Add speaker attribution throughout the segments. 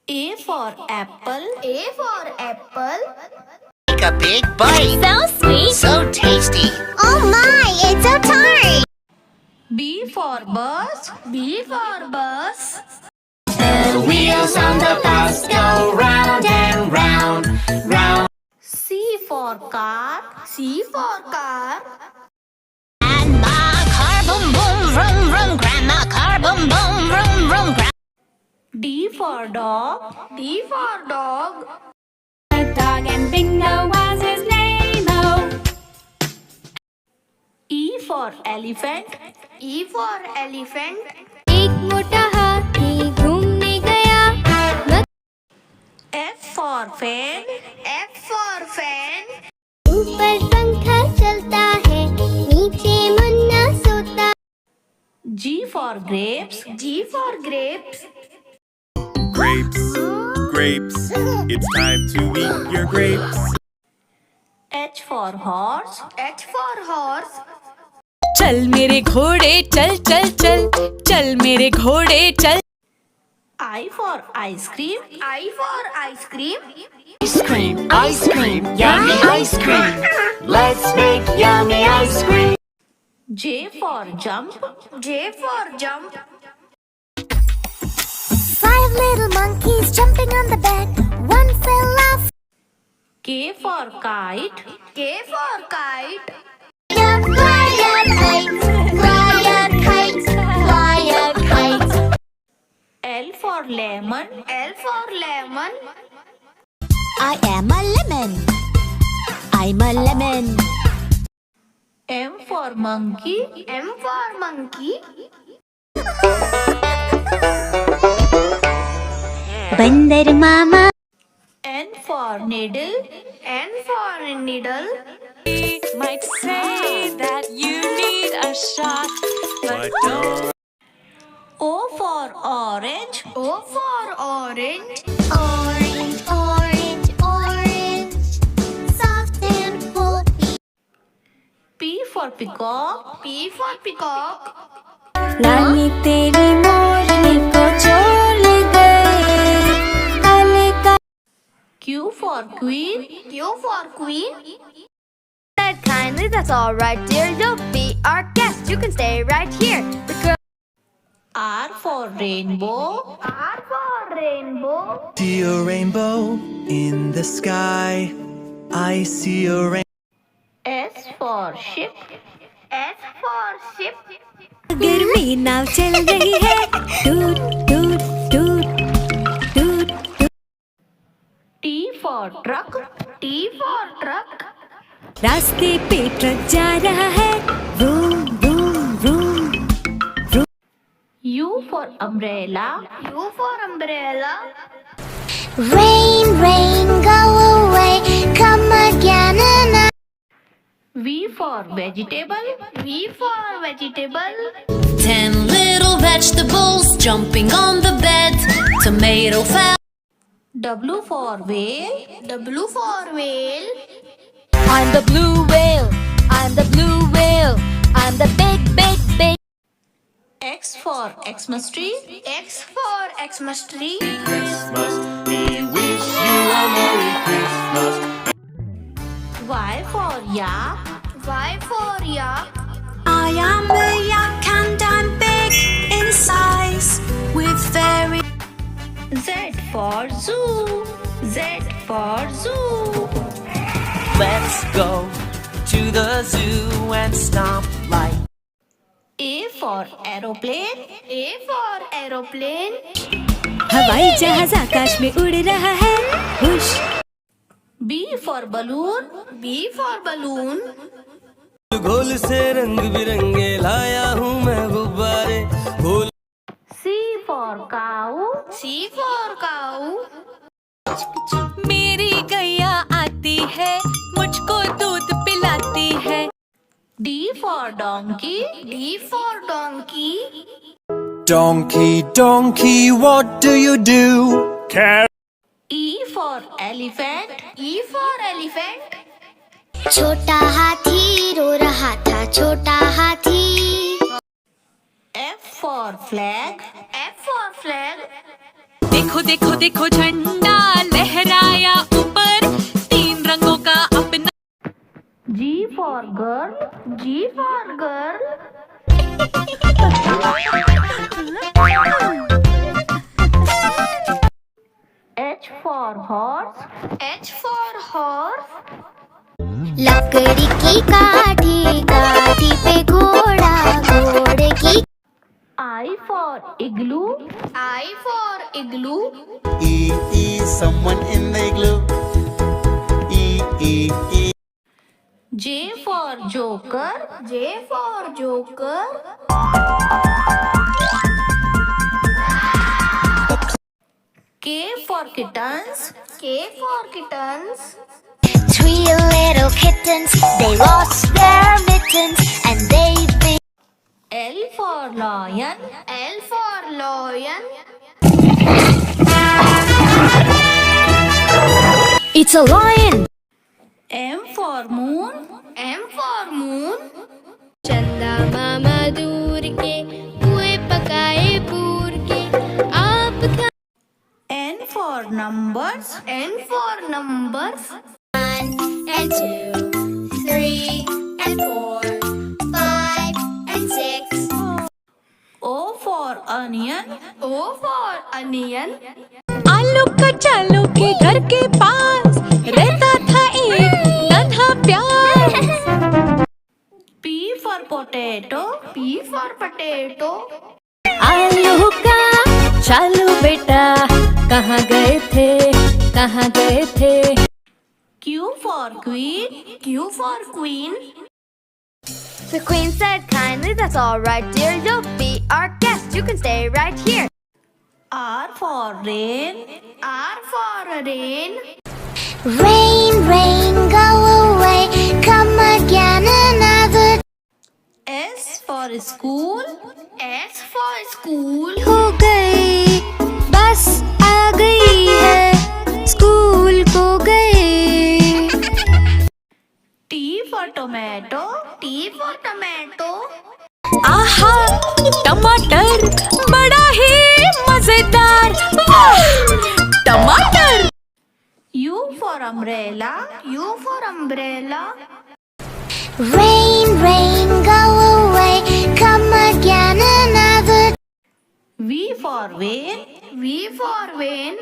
Speaker 1: A for apple.
Speaker 2: A for apple.
Speaker 3: Take a big bite.
Speaker 4: So sweet.
Speaker 3: So tasty.
Speaker 4: Oh my, it's so tart.
Speaker 1: B for bus.
Speaker 2: B for bus.
Speaker 3: The wheels on the bus go round and round, round.
Speaker 1: C for car.
Speaker 2: C for car.
Speaker 4: Grandma car boom boom vroom vroom. Grandma car boom boom vroom vroom.
Speaker 1: D for dog.
Speaker 2: D for dog.
Speaker 5: A dog and Bingo was his name. Oh,
Speaker 1: E for elephant.
Speaker 2: E for elephant.
Speaker 5: एक मोटा हाथी घूमने गया.
Speaker 1: F for fan.
Speaker 2: F for fan.
Speaker 5: ऊपर पंखा चलता है, नीचे मुन्ना सोता.
Speaker 1: G for grapes.
Speaker 2: G for grapes.
Speaker 6: Grapes, grapes, it's time to eat your grapes.
Speaker 1: H for horse.
Speaker 2: H for horse.
Speaker 7: चल मेरे घोड़े चल चल चल, चल मेरे घोड़े चल.
Speaker 1: I for ice cream.
Speaker 2: I for ice cream.
Speaker 3: Ice cream, yummy ice cream. Let's make yummy ice cream.
Speaker 1: J for jump.
Speaker 2: J for jump.
Speaker 4: 5 little monkeys jumping on the bed. One fell off.
Speaker 1: K for kite.
Speaker 2: K for kite.
Speaker 4: Fly a kite, fly a kite, fly a kite.
Speaker 1: L for lemon.
Speaker 2: L for lemon.
Speaker 4: I am a lemon. I'm a lemon.
Speaker 1: M for monkey.
Speaker 2: M for monkey.
Speaker 5: बंदर मामा.
Speaker 1: N for needle.
Speaker 2: N for needle.
Speaker 7: Might say that you need a shot, but don't.
Speaker 1: O for orange.
Speaker 2: O for orange.
Speaker 4: Orange, orange, orange. Soft and full.
Speaker 1: P for peacock.
Speaker 2: P for peacock.
Speaker 5: लाली तेरी मोरनी को छोड़ गए. काले का.
Speaker 1: Q for queen.
Speaker 2: Q for queen.
Speaker 8: Said kindly, that's all right, dear. You'll be our guest. You can stay right here. The girl.
Speaker 1: R for rainbow.
Speaker 2: R for rainbow.
Speaker 9: See a rainbow in the sky. I see a rainbow.
Speaker 1: S for ship.
Speaker 2: S for ship.
Speaker 5: गर्मी नाव चल रही है. टूट टूट टूट टूट.
Speaker 1: T for truck.
Speaker 2: T for truck.
Speaker 5: रास्ते पे ट्रक जा रहा है. Room room room.
Speaker 1: U for umbrella.
Speaker 2: U for umbrella.
Speaker 4: Rain, rain, go away. Come again and I.
Speaker 1: V for vegetable.
Speaker 2: V for vegetable.
Speaker 7: 10 little vegetables jumping on the bed. Tomato fell.
Speaker 1: W for whale.
Speaker 2: W for whale.
Speaker 8: I'm the blue whale. I'm the blue whale. I'm the big, big, big.
Speaker 1: X for Xmas tree.
Speaker 2: X for Xmas tree.
Speaker 6: Christmas, we wish you a Merry Christmas.
Speaker 1: Y for yak.
Speaker 2: Y for yak.
Speaker 7: I am a yak and I'm big in size with very.
Speaker 1: Z for zoo. Z for zoo.
Speaker 9: Let's go to the zoo and stomp like.
Speaker 1: A for aeroplane.
Speaker 2: A for aeroplane.
Speaker 5: हवाई जहाज आकाश में उड़ रहा है. हुश.
Speaker 1: B for balloon.
Speaker 2: B for balloon.
Speaker 9: घोल से रंग बिरंगे लाया हूँ मैं गुब्बारे. घोल.
Speaker 1: C for cow.
Speaker 2: C for cow.
Speaker 7: मेरी गैया आती है, मुझको दूध पिलाती है.
Speaker 1: D for donkey.
Speaker 2: D for donkey.
Speaker 9: Donkey, donkey, what do you do?
Speaker 1: E for elephant.
Speaker 2: E for elephant.
Speaker 4: छोटा हाथी रो रहा था. छोटा हाथी.
Speaker 1: F for flag.
Speaker 2: F for flag.
Speaker 7: दिख
Speaker 5: देखो देखो देखो झंडा लहराया ऊपर, 3 रंगों का अपना।
Speaker 1: G for girl.
Speaker 2: G for girl.
Speaker 1: H for horse.
Speaker 2: H for horse.
Speaker 4: लकड़ी की काठी काठी पे घोड़ा घोड़े की
Speaker 1: I for igloo.
Speaker 2: I for igloo.
Speaker 6: Someone in the igloo.
Speaker 1: J for joker.
Speaker 2: J for joker.
Speaker 1: K for kittens.
Speaker 2: K for kittens.
Speaker 4: 3 little kittens, they lost their mittens and they bit.
Speaker 1: L for lion.
Speaker 2: L for lion.
Speaker 8: It's a lion.
Speaker 1: M for moon.
Speaker 2: M for moon.
Speaker 8: चंदा मामा दूर के पुए पकाए पूर के आप खा।
Speaker 1: N for numbers.
Speaker 2: N for numbers.
Speaker 4: 1 and 2, 3 and 4, 5 and 6.
Speaker 1: O for onion.
Speaker 2: O for onion.
Speaker 5: आलू कचालू के घर के पास रहता था एक नन्हा प्यार।
Speaker 1: P for potato.
Speaker 2: P for potato.
Speaker 5: आलू का चालू बेटा कहाँ गए थे, कहाँ गए थे।
Speaker 1: Q for queen.
Speaker 2: Q for queen.
Speaker 8: The queen said kindly, that's all right, dear. You'll be our guest. You can stay right here.
Speaker 1: R for rain.
Speaker 2: R for rain.
Speaker 4: Rain, rain, go away, come again another.
Speaker 1: S for school.
Speaker 2: S for school.
Speaker 7: हो गई बस आ गई है school को गए।
Speaker 1: T for tomato.
Speaker 2: T for tomato.
Speaker 5: आहा टमाटर बड़ा ही मजेदार, वाह टमाटर।
Speaker 1: U for umbrella.
Speaker 2: U for umbrella.
Speaker 4: Rain, rain, go away, come again another.
Speaker 1: V for vein.
Speaker 2: V for vein.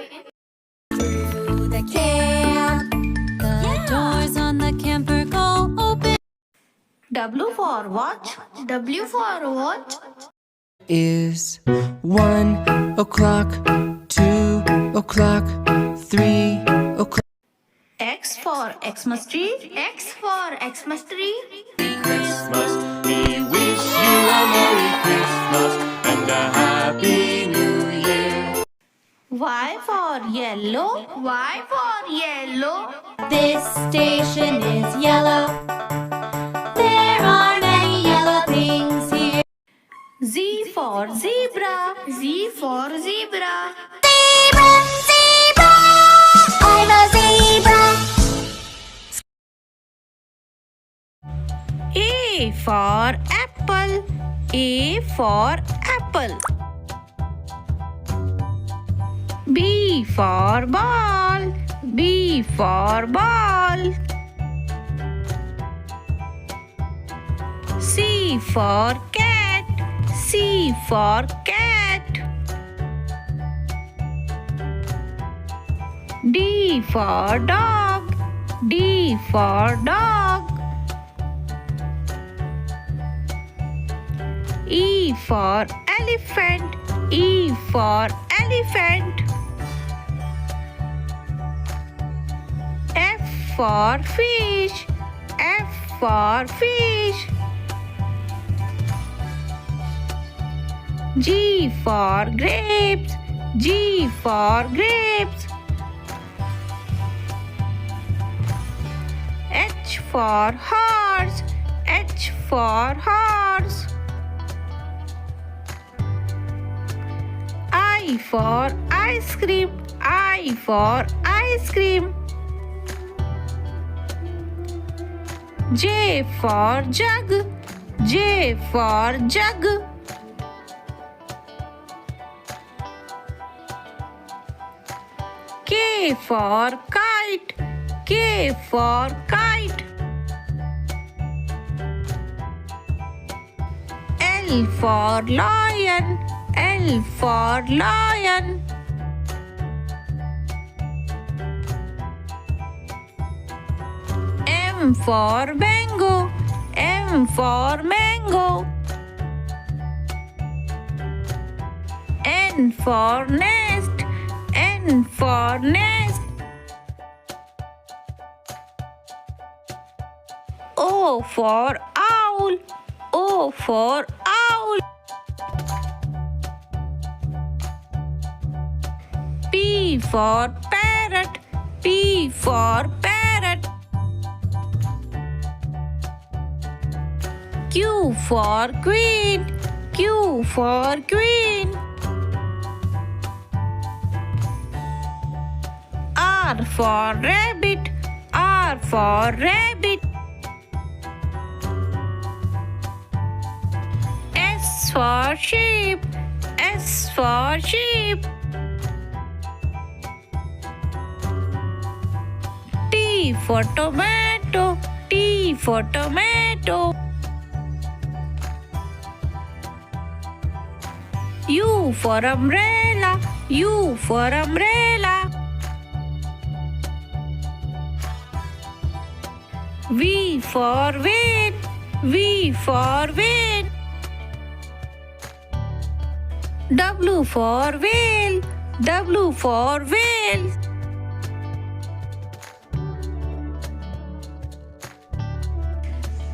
Speaker 5: The camp, the doors on the camper go open.
Speaker 1: W for watch.
Speaker 2: W for watch.
Speaker 9: Is 1 o'clock, 2 o'clock, 3 o'clock.
Speaker 1: X for Xmas tree.
Speaker 2: X for Xmas tree.
Speaker 6: Christmas. We wish you a Merry Christmas and a Happy New Year.
Speaker 1: Y for yellow.
Speaker 2: Y for yellow.
Speaker 8: This station is yellow. There are many yellow things here.
Speaker 1: Z for zebra.
Speaker 2: Z for zebra.
Speaker 4: Zebra, zebra, I'm a zebra.
Speaker 1: A for apple. A for apple. B for ball. B for ball. C for cat. C for cat. D for dog. D for dog. E for elephant. E for elephant. F for fish. F for fish. G for grapes. G for grapes. H for horse. H for horse. I for ice cream. I for ice cream. J for jug. J for jug. K for kite. K for kite. L for lion. L for lion. M for mango. M for mango. N for nest. N for nest. O for owl. O for owl. P for parrot. P for parrot. Q for queen. Q for queen. R for rabbit. R for rabbit. S for sheep. S for sheep. T for tomato. T for tomato. U for umbrella. U for umbrella. V for van. V for van. W for whale. W for whale.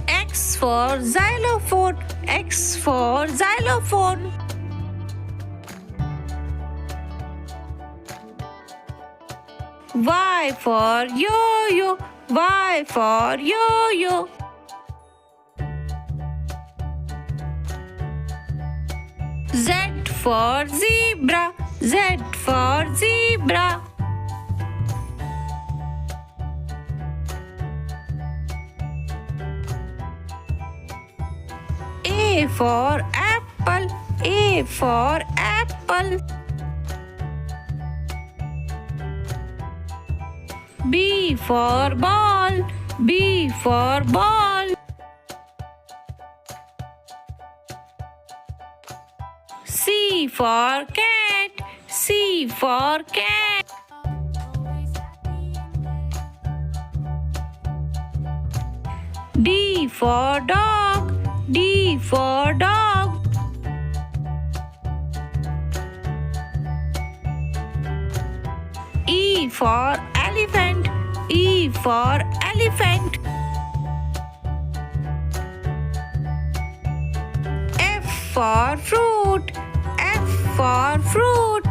Speaker 1: X for xylophone. X for xylophone. Y for yo-yo. Y for yo-yo. Z for zebra. Z for zebra. A for apple. A for apple. B for ball. B for ball. C for cat. C for cat. D for dog. D for dog. E for elephant. E for elephant. F for fruit. F for fruit.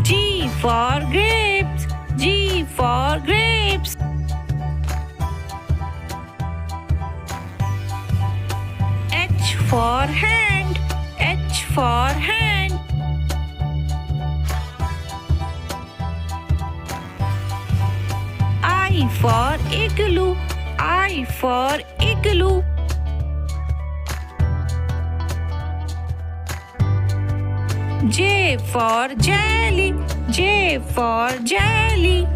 Speaker 1: G for grapes. G for grapes. H for hand. H for hand. I for igloo. I for igloo. J for jelly. J for jelly.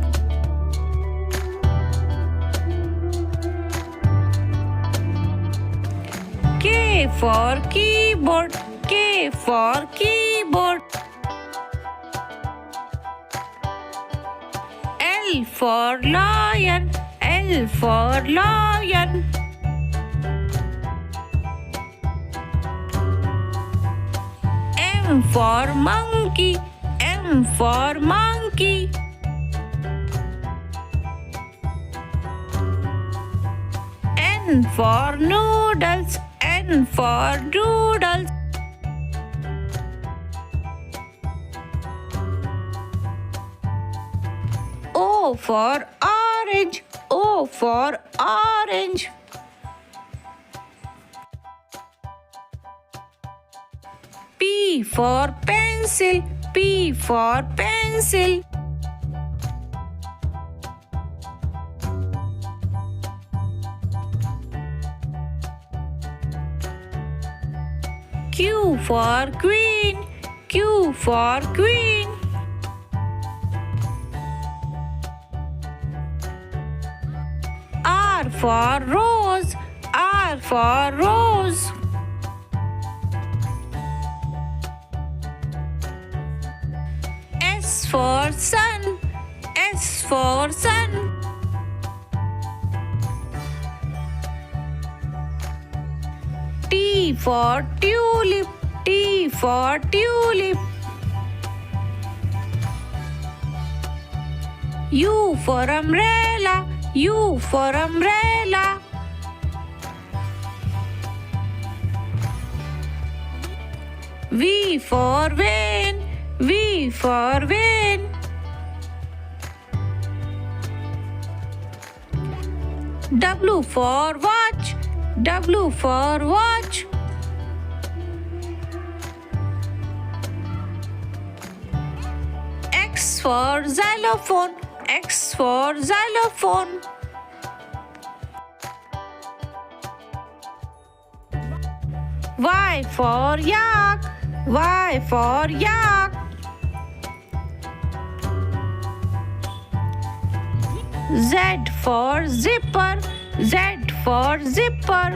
Speaker 1: K for keyboard. K for keyboard. L for lion. L for lion. M for monkey. M for monkey. N for noodles. N for noodles. O for orange. O for orange. P for pencil. P for pencil. Q for queen, Q for queen. R for rose, R for rose. S for sun, S for sun. T for tulip, T for tulip. U for umbrella, U for umbrella. V for van, V for van. W for watch, W for watch. X for xylophone, X for xylophone. Y for yak, Y for yak. Z for zipper, Z for zipper.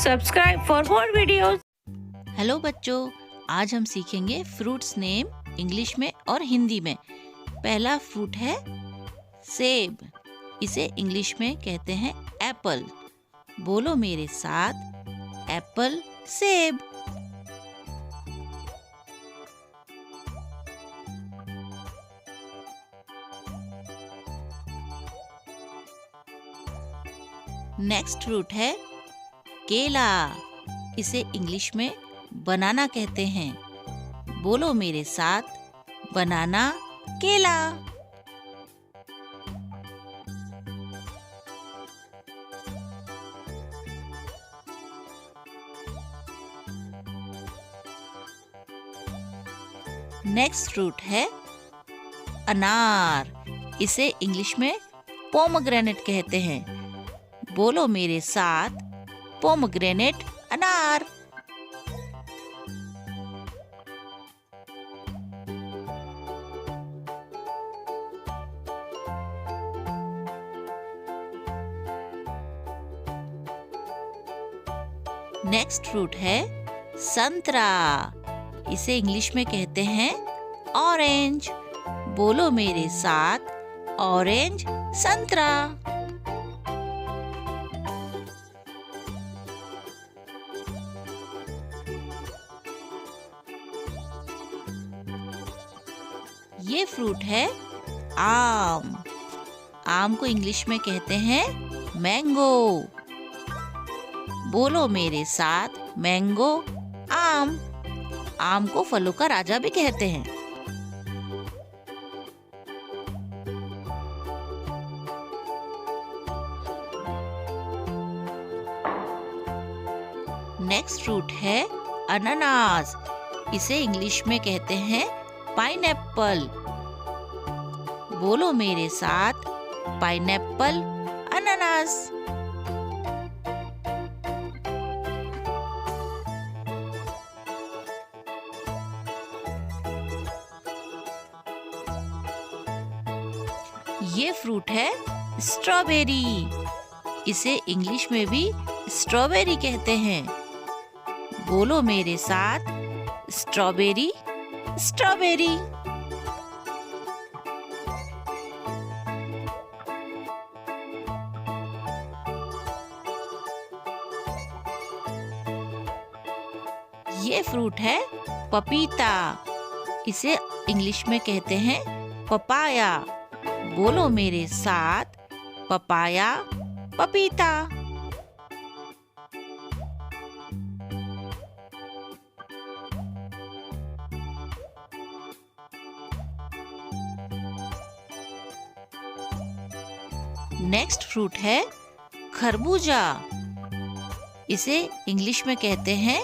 Speaker 1: Subscribe for more videos.
Speaker 10: Hello बच्चों, आज हम सीखेंगे fruits name English में और हिंदी में। पहला fruit है सेब। इसे इंग्लिश में कहते हैं एप्पल। बोलो मेरे साथ, एप्पल, सेब। नेक्स्ट फ्रूट है केला। इसे इंग्लिश में बनाना कहते हैं। बोलो मेरे साथ, बनाना, केला। नेक्स्ट फ्रूट है अनार। इसे इंग्लिश में पोमग्रेनेट कहते हैं। बोलो मेरे साथ, पोमग्रेनेट, अनार। नेक्स्ट फ्रूट है संतरा। इसे इंग्लिश में कहते हैं ऑरेंज। बोलो मेरे साथ, ऑरेंज, संतरा। ये फ्रूट है आम। आम को इंग्लिश में कहते हैं मैंगो। बोलो मेरे साथ, मैंगो, आम। आम को फलों का राजा भी कहते हैं। नेक्स्ट फ्रूट है अनानास। इसे इंग्लिश में कहते हैं पाइनएप्पल। बोलो मेरे साथ, पाइनएप्पल, अनानास। ये फ्रूट है स्ट्रॉबेरी। इसे इंग्लिश में भी स्ट्रॉबेरी कहते हैं। बोलो मेरे साथ, स्ट्रॉबेरी, स्ट्रॉबेरी। ये फ्रूट है पपीता। इसे इंग्लिश में कहते हैं पपाया। बोलो मेरे साथ, पपाया, पपीता। नेक्स्ट फ्रूट है खरबूजा। इसे इंग्लिश में कहते हैं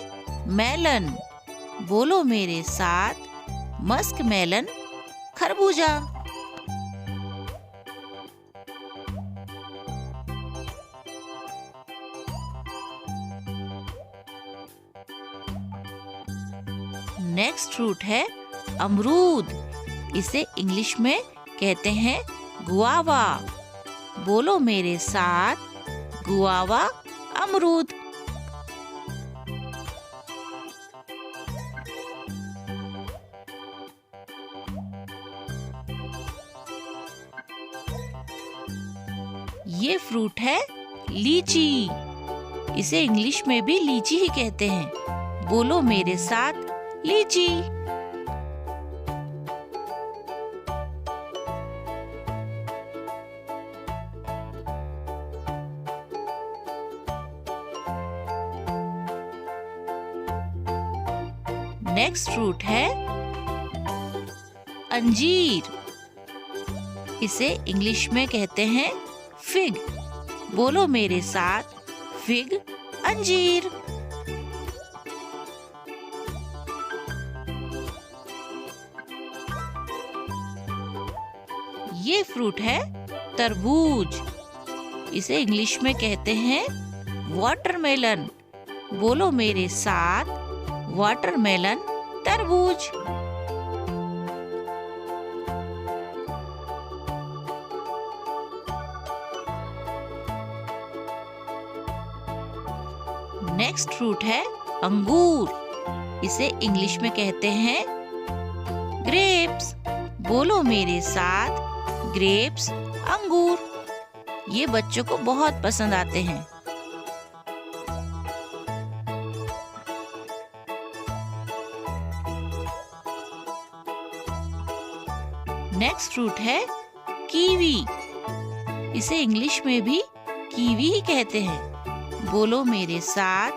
Speaker 10: मेलन। बोलो मेरे साथ, मस्क मेलन, खरबूजा। नेक्स्ट फ्रूट है अमरूद। इसे इंग्लिश में कहते हैं गुआवा। बोलो मेरे साथ, गुआवा अमरूद। ये फ्रूट है लीची। इसे इंग्लिश में भी लीची ही कहते हैं। बोलो मेरे साथ, लीची। नेक्स्ट फ्रूट है अंजीर। इसे इंग्लिश में कहते हैं फिग। बोलो मेरे साथ, फिग अंजीर। ये फ्रूट है तरबूज। इसे इंग्लिश में कहते हैं वाटरमेलन। बोलो मेरे साथ, वाटरमेलन तरबूज। नेक्स्ट फ्रूट है अंगूर। इसे इंग्लिश में कहते हैं ग्रेप्स। बोलो मेरे साथ, ग्रेप्स अंगूर। ये बच्चों को बहुत पसंद आते हैं। नेक्स्ट फ्रूट है कीवी। इसे इंग्लिश में भी कीवी ही कहते हैं। बोलो मेरे साथ,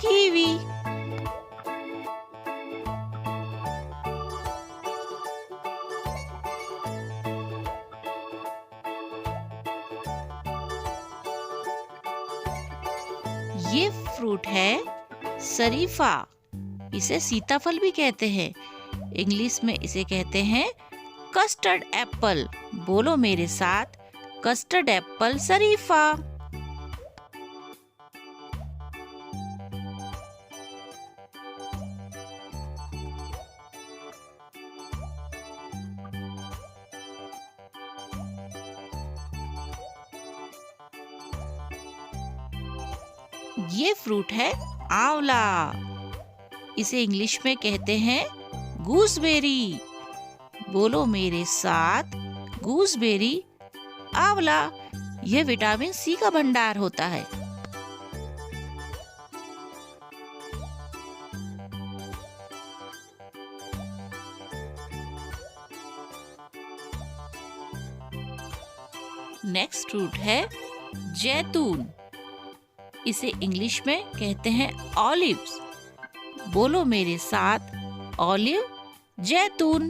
Speaker 10: कीवी। ये फ्रूट है शरीफा। इसे सीताफल भी कहते हैं। इंग्लिश में इसे कहते हैं कस्टर्ड एप्पल। बोलो मेरे साथ, कस्टर्ड एप्पल शरीफा। ये फ्रूट है आंवला। इसे इंग्लिश में कहते हैं गूसबेरी। बोलो मेरे साथ, गूसबेरी आंवला। यह विटामिन सी का भंडार होता है। नेक्स्ट फ्रूट है जैतून। इसे इंग्लिश में कहते हैं ऑलिव्स। बोलो मेरे साथ, ऑलिव जैतून।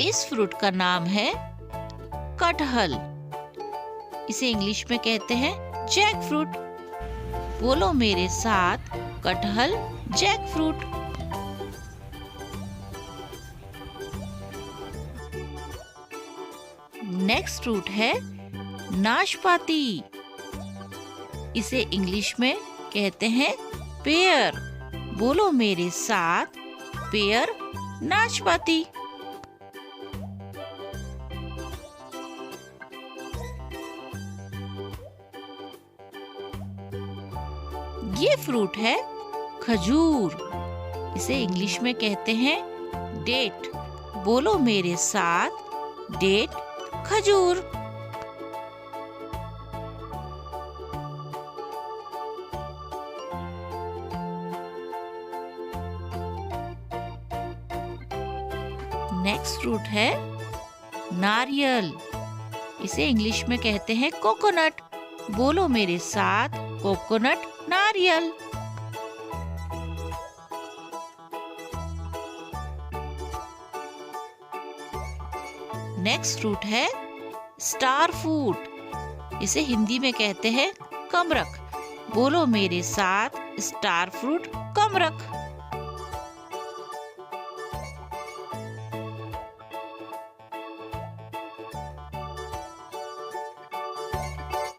Speaker 10: इस फ्रूट का नाम है कटहल। इसे इंग्लिश में कहते हैं जैक फ्रूट। बोलो मेरे साथ, कटहल जैक फ्रूट। नेक्स्ट फ्रूट है नाशपाती। इसे इंग्लिश में कहते हैं पेयर। बोलो मेरे साथ, पेयर नाशपाती। ये फ्रूट है खजूर। इसे इंग्लिश में कहते हैं डेट। बोलो मेरे साथ, डेट खजूर। नेक्स्ट फ्रूट है नारियल। इसे इंग्लिश में कहते हैं कोकोनट। बोलो मेरे साथ, कोकोनट नारियल। नेक्स्ट फ्रूट है स्टार फ्रूट। इसे हिंदी में कहते हैं कमरख। बोलो मेरे साथ, स्टार फ्रूट कमरख।